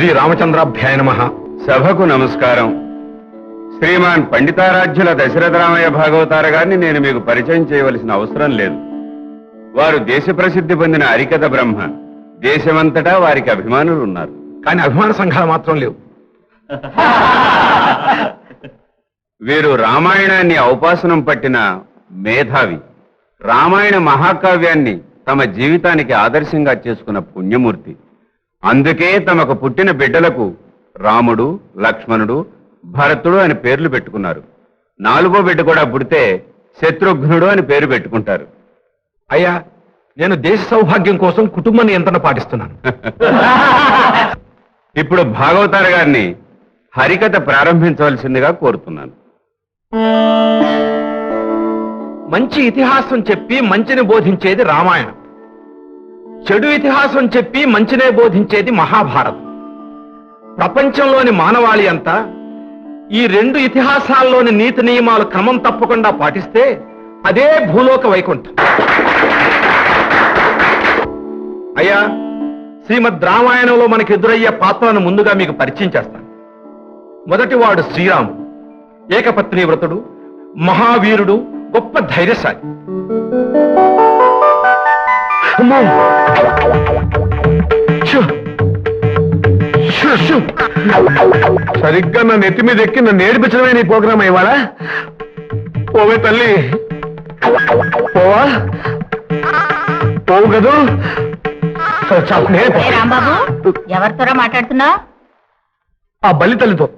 శ్రీ రామచంద్రాభ్యాయ నమః. సభకు నమస్కారం. శ్రీమాన్ పండితారాధ్యుల దశరథరామయ్య భాగవతార గారిని నేను మీకు పరిచయం చేయవలసిన అవసరం లేదు. వారు దేశ ప్రసిద్ధి పొందిన హరికథ బ్రహ్మ. దేశమంతటా వారికి అభిమానులు ఉన్నారు. కానీ అభిమాన సంఘాలు మాత్రం లేవు. వీరు రామాయణాన్ని ఔపాసనం పట్టిన మేధావి. రామాయణ మహాకావ్యాన్ని తమ జీవితానికి ఆదర్శంగా చేసుకున్న పుణ్యమూర్తి. అందుకే తమకు పుట్టిన బిడ్డలకు రాముడు, లక్ష్మణుడు, భరతుడు అని పేర్లు పెట్టుకున్నారు. 4వ బిడ్డ కూడా పుడితే శత్రుఘ్నుడు అని పేరు పెట్టుకుంటారు. అయ్యా, నేను దేశ సౌభాగ్యం కోసం కుటుంబ నియంత్రణ పాటిస్తున్నాను. ఇప్పుడు భాగవతార గారిని హరికథ ప్రారంభించవలసిందిగా కోరుతున్నాను. మంచి ఇతిహాసం చెప్పి మంచిని బోధించేది రామాయణం. చెడు ఇతిహాసం చెప్పి మంచినే బోధించేది మహాభారతం. ప్రపంచంలోని మానవాళి అంతా ఈ 2 ఇతిహాసాల్లోని నీతి నియమాలు క్రమం తప్పకుండా పాటిస్తే అదే భూలోక వైకుంఠం. అయ్యా, శ్రీమద్ రామాయణంలో మనకి ఎదురయ్యే పాత్రలను ముందుగా మీకు పరిచయం చేస్తాను. మొదటివాడు శ్రీరాముడు. ఏకపత్ని వ్రతుడు, మహావీరుడు, గొప్ప ధైర్యశాలి. సరిగ్గా నా నెత్తి మీద ఎక్కి నన్ను ఏడిపించడమే నీ ప్రోగ్రామ్ ఇవాళ. పోవే తల్లి, పోవా, పోవు కదూ. రాంబాబు, ఎవరితోరా మాట్లాడుతున్నావు? ఆ బల్లి తల్లితో.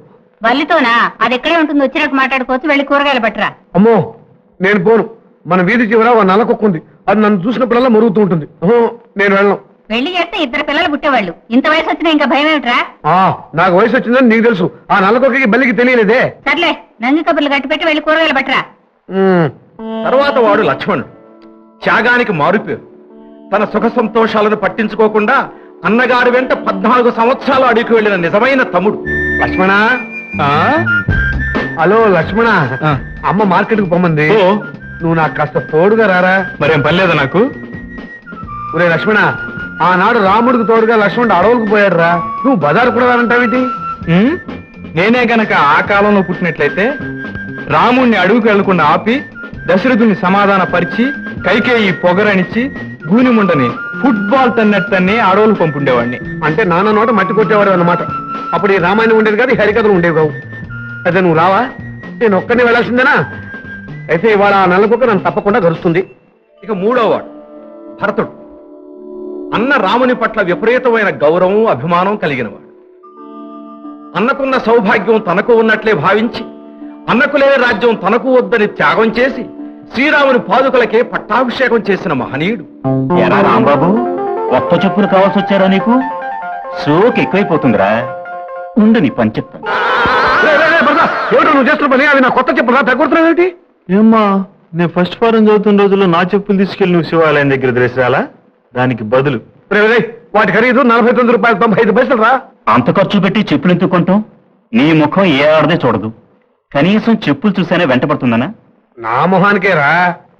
బల్లితోనా? అది ఎక్కడే ఉంటుంది, వచ్చినట్టు మాట్లాడుకోవచ్చు. వెళ్ళి కూరగాయలు పట్టరా. అమ్మో, నేను పోను. మన వీధి చివర నల్లకొక్కుంది. అది నన్ను చూసినప్పుడల్లా మరుగుతూ ఉంటుంది. నేను వెళ్ళను. పెళ్లి చేస్తే 2 పిల్లలు పుట్టేవాళ్ళు. ఇంత వయసు వచ్చినా ఇంకా భయం ఏమిట్రా? నాకు వయసు వచ్చిందని నీకు తెలుసు. ఆ నల్లకొక్కకి బల్లికి తెలియలేదే. సర్లే, నంగి కబుర్లు గట్టి పెట్టి వెళ్ళి కూరగాయలు పట్టరా. తర్వాత వాడు లక్ష్మణుడు. త్యాగానికి మారుపేరు. తన సుఖ సంతోషాలను పట్టించుకోకుండా అన్నగారి వెంట 14 సంవత్సరాలు అడిగి వెళ్లిన నిజమైన తమ్ముడు. లక్ష్మణ, హలో లక్ష్మణ, అమ్మ మార్కెట్కి పొమ్మంది. నువ్వు నాకు కాస్త తోడుగా రారా. మరేం పర్లేదా నాకు? ఒరే లక్ష్మణ, ఆనాడు రాముడికి తోడుగా లక్ష్మణుడు అడవులకు పోయాడు రా. నువ్వు బజారు కూడా రానంటావేంటి? నేనే గనక ఆ కాలంలో పుట్టినట్లయితే రాముణ్ణి అడవుకు వెళ్లకుండా ఆపి దశరథుని సమాధాన పరిచి కైకేయి పొగరనిచ్చి గూనిముండని ఫుట్బాల్ తన్నట్టని అడవులు పంపుండేవాడిని. అంటే నాన్న నోట మట్టి కొట్టేవాడు అన్నమాట. అప్పుడు ఈ రామాయణం ఉండేది కాదు, ఈ హరికథలు ఉండేవి కావు. అయితే నువ్వు రావా? నేను ఒక్కనే వెళ్ళాల్సిందేనా? అయితే ఇవాళ ఆ నల్లకొక్క నన్ను తప్పకుండా గరుస్తుంది. ఇక 3వ వాడు భరతుడు. అన్న రాముని పట్ల విపరీతమైన గౌరవం, అభిమానం కలిగినవాడు. అన్నకున్న సౌభాగ్యం తనకు ఉన్నట్లే భావించి అన్నకు లేని రాజ్యం తనకు వద్దని త్యాగం చేసి శ్రీరాముని పాదుకలకే పట్టాభిషేకం చేసిన మహనీయుడు. ఎరా రాంబాబు, కొత్త చెప్పులు కావాల్సి వచ్చారా నీకు? సోకి ఎక్కువైపోతుందిరా. ఉండు, నీ పని చెప్తాను. ఏమిటో నువ్వు చేస్తున్న పని? అవి నా కొత్త చెప్పులు తగ్గుతున్నావు ఏంటి? ఏమ్మా, నేను ఫస్ట్ ఫారం చదువుతున్న రోజుల్లో నా చెప్పులు తీసుకెళ్లి నువ్వు శివాలయం దగ్గర ద్రేసాలా? దానికి బదులు వాటి ఖరీదు 49 రూపాయలు 95 పైసలు రా. అంత ఖర్చు పెట్టి చెప్పులు ఎందుకు కొంటాం? నీ ముఖం ఏ ఆడదే చూడదు. కనీసం చెప్పులు చూసానే వెంటపడుతుందనా? నా మొహానికే రా.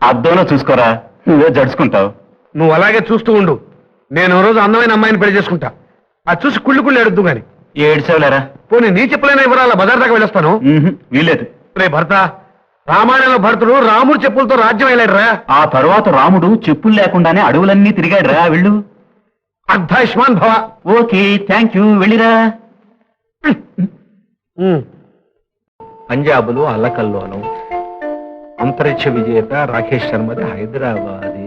అద్దంలో చూసుకోరా, నువ్వే జడుచుకుంటావు. నువ్వు అలాగే చూస్తూ ఉండు. నేను రోజు అందమైన అమ్మాయిని పెళ్లి చేసుకుంటా. అది చూసి కుళ్ళు ఎడుద్దు గాని. ఏడ్చావులేరా? పోనీ నీ చెప్పులైనా ఇవ్వరాల, బజార్ దాకా వెళ్ళొస్తాను. వీలేదు. రే భర్త, రామాయణంలో భరతుడు రాముడు చెప్పులతో రాజ్యం వెళ్ళాడురా. ఆ తరువాత రాముడు చెప్పులు లేకుండానే అడవులన్నీ తిరిగాడురా. వెళ్ళు. అర్ధాయుష్మాన్ భవ. ఓకే, థ్యాంక్ యూ, వెళ్ళిరా. పంజాబులో అల్లకల్లోలం. అంతరిక్ష విజేత రాకేష్ శర్మది హైదరాబాద్.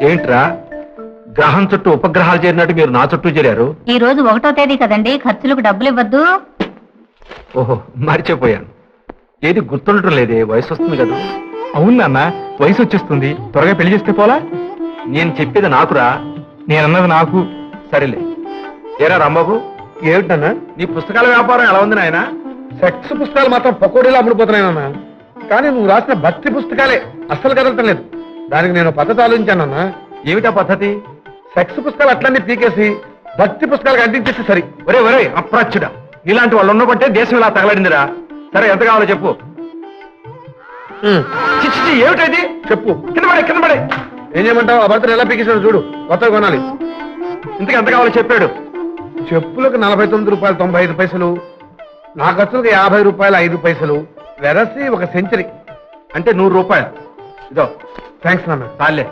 ఏంట్రా, గ్రహం చుట్టూ ఉపగ్రహాలు చేరినట్టు మీరు నా చుట్టూ చేరారు? ఈ రోజు 1వ తేదీ కదండి, ఖర్చులకు డబ్బులు ఇవ్వద్దు. ఓహో, మర్చిపోయాను. ఏది గుర్తుండటం లేదే. వయసు వస్తుంది కదా. అవును నాన్న, వయసు వచ్చేస్తుంది. త్వరగా పెళ్లి చేస్తే పోలా? నేను చెప్పేది నాకురా. నేనన్నది నాకు. సరేలే. ఏరా రాంబాబు, ఏమిటన్నా నీ పుస్తకాల వ్యాపారం ఎలా ఉంది నాయన? సెక్స్ పుస్తకాలు మాత్రం పకోడీలో అమ్ముడుపోతున్నాయన్నా. కానీ నువ్వు రాసిన భక్తి పుస్తకాలే అస్సలు కదలటం లేదు. దానికి నేను పద్ధతి ఆలోచించానన్నా. ఏమిటా పద్ధతి? సెక్స్ పుస్తకాలు అట్లన్నీ పీకేసి భక్తి పుస్తకాలకు అందించేస్తే సరి. ఒరే ఒరే అప్రాచ్యుడా, ఇలాంటి వాళ్ళు ఉన్నబట్టే దేశం ఇలా తగలడిందిరా. సరే, ఎంత కావాలో చెప్పు. చిచ్చి, ఏమిటది చెప్పు. కింద పడే. ఏం చేయమంటావు? ఆ భర్తను ఎలా పీకేసాడు చూడు. కొత్తగా కొనాలి. ఇంతకు ఎంత కావాలో చెప్పాడు. చెప్పులకు 49 రూపాయలు 95 పైసలు, నా ఖర్చులకు 50 రూపాయలు 5 పైసలు, వెరసి ఒక సెంచరీ అంటే 100 రూపాయలు. ఇదో థ్యాంక్స్ నాన్న. చాలే.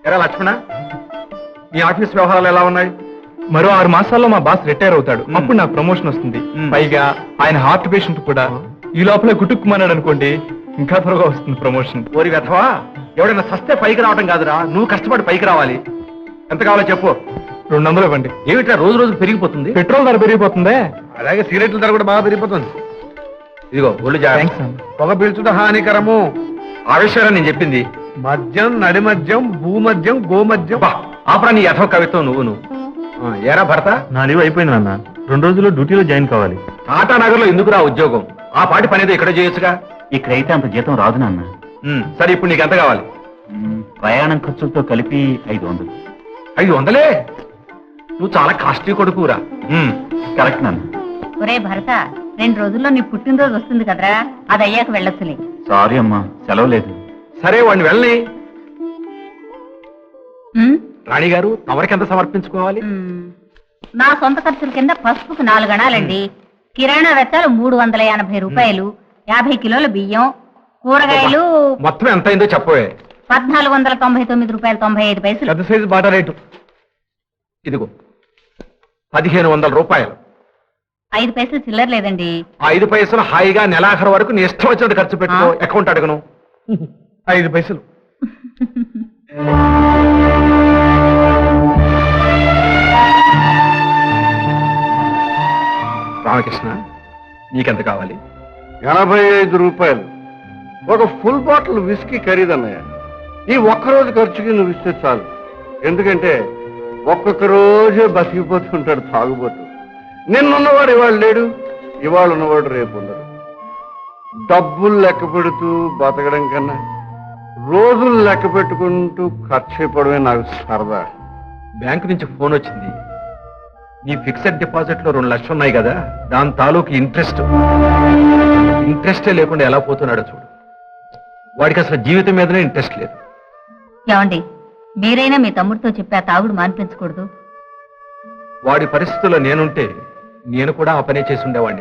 ఎరా లక్ష్మణ, మీ ఆఫీస్ వ్యవహారాలు ఎలా ఉన్నాయి? మరో 6 మాసాల్లో మా బాస్ రిటైర్ అవుతాడు. అప్పుడు నాకు ప్రమోషన్ వస్తుంది. పైగా ఆయన హార్ట్ పేషెంట్ కూడా. ఈ లోపల గుట్టుకుమన్నాడు అనుకోండి, ఇంకా త్వరగా వస్తుంది ప్రమోషన్. ఓరి వెధవా, ఎవడైనా సస్తే పైకి రావటం కాదురా, నువ్వు కష్టపడి పైకి రావాలి. ఎంత కావాలో చెప్పు. 200 ఇవ్వండి. ఏమిట్రా రోజు రోజు పెరిగిపోతుంది? పెట్రోల్ ధర పెరిగిపోతుందే. అలాగే సిగరెట్ల ధర కూడా బాగా పెరిగిపోతుంది. ఇదిగో ఒళ్ళు జాగ్రత్త. పొగ పీల్చుట హానికరము. ఆ విషయాన్ని నేను చెప్పింది. మద్యం, నడిమద్యం, భూమద్యం, గోమద్యం. ఆపరా నీ యథవ కవిత్వం నువ్వును. ఏరా భర్త, నా లీవ్ అయిపోయింది నాన్న. 2 రోజుల్లో డ్యూటీలో జాయిన్ కావాలి. టాటా నగర్ లో ఎందుకురా ఉద్యోగం? ఆ పాటి పనేదో ఇక్కడ చేయొచ్చుగా. ఇక్కడైతే అంత జీతం రాదు నాన్న. సరే, ఇప్పుడు నీకు ఎంత కావాలి? ప్రయాణం ఖర్చులతో కలిపి 500. 500? నువ్వు చాలా కాస్ట్లీ కొడుకురా. కరెక్ట్ నాన్న. ఒరే భరత, 2 రోజుల్లో నీ పుట్టినరోజు వస్తుంది కదరా, అది అయ్యాక వెళ్ళొచ్చులే. సారీ అమ్మా, సెలవు లేదు. సరే, వాడిని వెళ్ళని. ఉమ్, రాణి గారు, తమరికి ఎంత సమర్పించుకోవాలి? నా సొంత ఖర్చుల కింద పసుపుకు 4 అణాలండి. కిరాణా వెచ్చాలు 380 రూపాయలు, 50 కిలోల బియ్యం, కూరగాయలు మొత్తం ఎంత అయిందో చెప్పవే. 1499 రూపాయలు 95 పైసలు. పెద్ద సైజు బాటా రేటు. ఇదిగో 1500 రూపాయలు. 5 పైసలు చిల్లర లేదండి. ఆ 5 పైసలు హాయిగా నెలాఖరు వరకు నీ ఇష్టం వచ్చినట్టు ఖర్చు పెట్టుకో. అకౌంట్ అడగను. 5 పైసలు. రామకృష్ణ, నీకెంత కావాలి? 85 రూపాయలు. ఒక ఫుల్ బాటిల్ విస్కీ ఖరీదన్నయ్య. ఈ ఒక్కరోజు ఖర్చుకి నువ్వు ఇస్తే చాలు. ఎందుకంటే ఒక్కొక్క రోజే బతికిపోతుంటాడు తాగుబోతూ. నిన్నున్నవాడు ఇవాళ లేడు, ఇవాళ ఉన్నవాడు రేపు ఉండడు. డబ్బులు లెక్క పెడుతూ బతకడం కన్నా రోజులు లెక్క పెట్టుకుంటూ ఖర్చు అయిపోవడమే నాకు సరదా. బ్యాంకు నుంచి ఫోన్ వచ్చింది. నీ ఫిక్స్డ్ డిపాజిట్ లో 2 లక్షలు ఉన్నాయి కదా, దాని తాలూకు ఇంట్రెస్టే లేకుండా ఎలా పోతున్నాడో చూడు. వాడికి అసలు జీవితం మీదనే ఇంట్రెస్ట్ లేదు. ఏమండి, మీరైనా మీ తమ్ముడితో చెప్పి ఆ తాగుడు మానిపించకూడదు? వాడి పరిస్థితుల్లో నేనుంటే నేను కూడా ఆ పనే చేసి ఉండేవాడిని.